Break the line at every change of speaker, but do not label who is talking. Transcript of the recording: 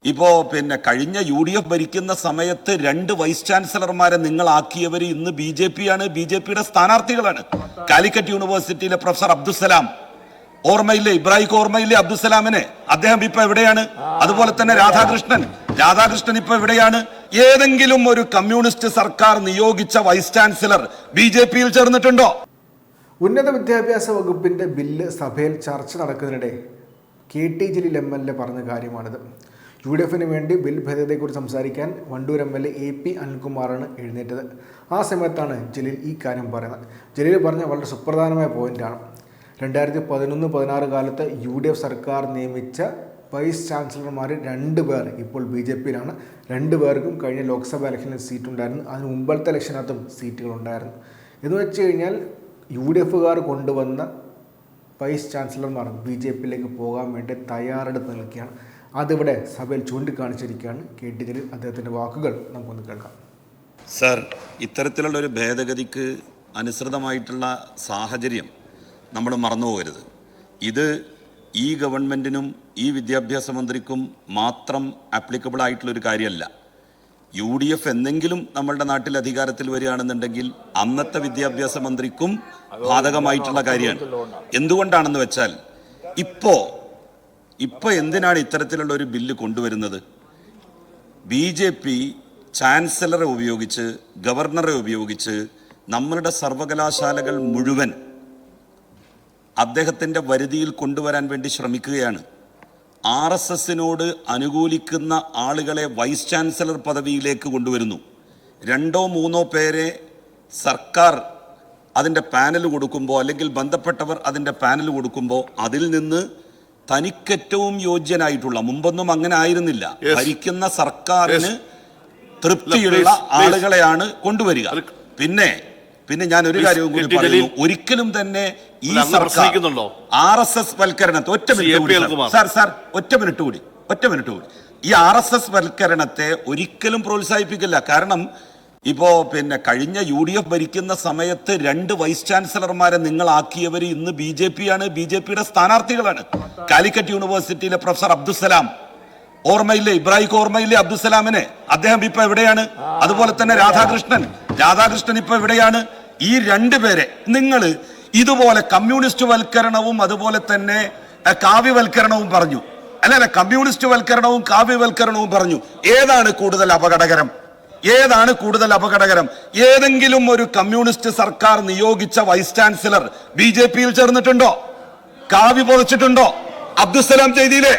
ഇപ്പോ കഴിഞ്ഞ UDF ഭരിക്കുന്ന സമയത്ത് 2 വൈസ് ചാൻസലർമാരെ നിങ്ങളാക്കിയവർ ഇന്ന് BJP ആണ്, BJPയുടെ സ്ഥാനാർത്ഥികളാണ്. കാലിക്കറ്റ് യൂണിവേഴ്സിറ്റിയിലെ പ്രൊഫസർ അബ്ദുസലാം ഓർമ്മയില്ലേ? ഇബ്രാഹിം ഓർമ്മയില്ലേ അബ്ദുസലാമിനെ? അദ്ദേഹം ഇപ്പൊ എവിടെയാണ്? അതുപോലെ തന്നെ രാധാകൃഷ്ണൻ ഇപ്പൊ എവിടെയാണ്? ഏതെങ്കിലും ഒരു കമ്മ്യൂണിസ്റ്റ് സർക്കാർ നിയോഗിച്ച വൈസ് ചാൻസലർ BJPയിൽ ചേർന്നിട്ടുണ്ടോ?
ഉന്നത വിദ്യാഭ്യാസ വകുപ്പിന്റെ ബില്ല് സഭയിൽ ചർച്ച നടക്കുന്നതിനിടെ KT ജലീൽ MLA പറഞ്ഞ കാര്യമാണിത്. UDFന് വേണ്ടി ബിൽ ഭേദഗതിയെക്കുറിച്ച് സംസാരിക്കാൻ വണ്ടൂർ MLA AP അനിൽകുമാറാണ് എഴുന്നേറ്റത്. ആ സമയത്താണ് ജലീൽ ഈ കാര്യം പറയുന്നത്. ജലീൽ പറഞ്ഞ വളരെ സുപ്രധാനമായ പോയിന്റാണ്. 2011-16 കാലത്ത് UDF സർക്കാർ നിയമിച്ച വൈസ് ചാൻസലർമാർ 2 പേർ ഇപ്പോൾ BJPയിലാണ്. 2 പേർക്കും കഴിഞ്ഞ ലോക്സഭാ ഇലക്ഷനിൽ സീറ്റുണ്ടായിരുന്നു. അതിന് മുമ്പത്തെ ഇലക്ഷനകത്തും സീറ്റുകളുണ്ടായിരുന്നു. എന്ന് വെച്ച് കഴിഞ്ഞാൽ UDFകാർ കൊണ്ടുവന്ന വൈസ് ചാൻസലർമാർ BJPയിലേക്ക് പോകാൻ വേണ്ടി തയ്യാറെടുപ്പ് നിൽക്കുകയാണ്. അതിവിടെ സഭയിൽ ചൂണ്ടിക്കാണിച്ചിരിക്കുകയാണ് KT ജലീൽ. അദ്ദേഹത്തിൻ്റെ വാക്കുകൾ നമുക്കൊന്ന് കേൾക്കാം.
സർ, ഇത്തരത്തിലുള്ള ഒരു ഭേദഗതിക്ക് അനുസൃതമായിട്ടുള്ള സാഹചര്യം നമ്മൾ മറന്നു പോകരുത്. ഇത് ഈ ഗവൺമെൻറ്റിനും ഈ വിദ്യാഭ്യാസ മന്ത്രിക്കും മാത്രം ആപ്ലിക്കബിൾ ആയിട്ടുള്ളൊരു കാര്യമല്ല. UDF എന്തെങ്കിലും നമ്മളുടെ നാട്ടിൽ അധികാരത്തിൽ വരികയാണെന്നുണ്ടെങ്കിൽ അന്നത്തെ വിദ്യാഭ്യാസ മന്ത്രിക്കും ബാധകമായിട്ടുള്ള കാര്യമാണ്. എന്തുകൊണ്ടാണെന്ന് വെച്ചാൽ ഇപ്പോൾ എന്തിനാണ് ഇത്തരത്തിലുള്ള ഒരു ബില്ല് കൊണ്ടുവരുന്നത്? BJP ചാൻസലറെ ഉപയോഗിച്ച്, ഗവർണറെ ഉപയോഗിച്ച് നമ്മളുടെ സർവകലാശാലകൾ മുഴുവൻ അദ്ദേഹത്തിൻ്റെ വരുതിയിൽ കൊണ്ടുവരാൻ വേണ്ടി ശ്രമിക്കുകയാണ്. RSSനോട് അനുകൂലിക്കുന്ന ആളുകളെ വൈസ് ചാൻസലർ പദവിയിലേക്ക് കൊണ്ടുവരുന്നു. 2-3 പേരെ സർക്കാർ അതിൻ്റെ പാനൽ കൊടുക്കുമ്പോൾ, അല്ലെങ്കിൽ ബന്ധപ്പെട്ടവർ അതിൻ്റെ പാനൽ കൊടുക്കുമ്പോൾ അതിൽ നിന്ന് തനിക്കേറ്റവും യോഗ്യനായിട്ടുള്ള, മുമ്പൊന്നും അങ്ങനെ ആയിരുന്നില്ല, ഭരിക്കുന്ന സർക്കാരിന് തൃപ്തിയുള്ള ആളുകളെയാണ് കൊണ്ടുവരിക. പിന്നെ ഞാൻ ഒരു കാര്യവും കൂടി പറയുന്നു. ഒരിക്കലും തന്നെ ഈ സർക്കാർ RSS വൽക്കരണത്തെ ഒറ്റ മിനിറ്റ് കൂടി ഈ RSS വൽക്കരണത്തെ ഒരിക്കലും പ്രോത്സാഹിപ്പിക്കില്ല. കാരണം കഴിഞ്ഞ UDF ഭരിക്കുന്ന സമയത്ത് 2 വൈസ് ചാൻസലർമാരെ നിങ്ങളാക്കിയവർ ഇന്ന് BJPയാണ്, BJPയുടെ സ്ഥാനാർത്ഥികളാണ്. കാലിക്കറ്റ് യൂണിവേഴ്സിറ്റിയിലെ പ്രൊഫസർ അബ്ദുസലാം ഓർമ്മയില്ലേ? ഇബ്രാഹിം ഓർമ്മയില്ലേ അബ്ദുസലാമിനെ? അദ്ദേഹം ഇപ്പൊ എവിടെയാണ്? അതുപോലെ തന്നെ രാധാകൃഷ്ണൻ ഇപ്പൊ എവിടെയാണ്? ഈ 2 പേരെ നിങ്ങൾ ഇതുപോലെ കമ്മ്യൂണിസ്റ്റ് വൽക്കരണവും അതുപോലെ തന്നെ കാവ്യവൽക്കരണവും പറഞ്ഞു. അല്ല, കമ്മ്യൂണിസ്റ്റ് വൽക്കരണവും കാവ്യവൽക്കരണവും പറഞ്ഞു. ഏതാണ് കൂടുതൽ അപകടകരം? ഏതെങ്കിലും ഒരു കമ്മ്യൂണിസ്റ്റ് സർക്കാർ നിയോഗിച്ച വൈസ് ചാൻസലർ BJPയിൽ ചേർന്നിട്ടുണ്ടോ? കാവ്യ പൊളിച്ചിട്ടുണ്ടോ? അബ്ദുസലാം ചെയ്തില്ലേ?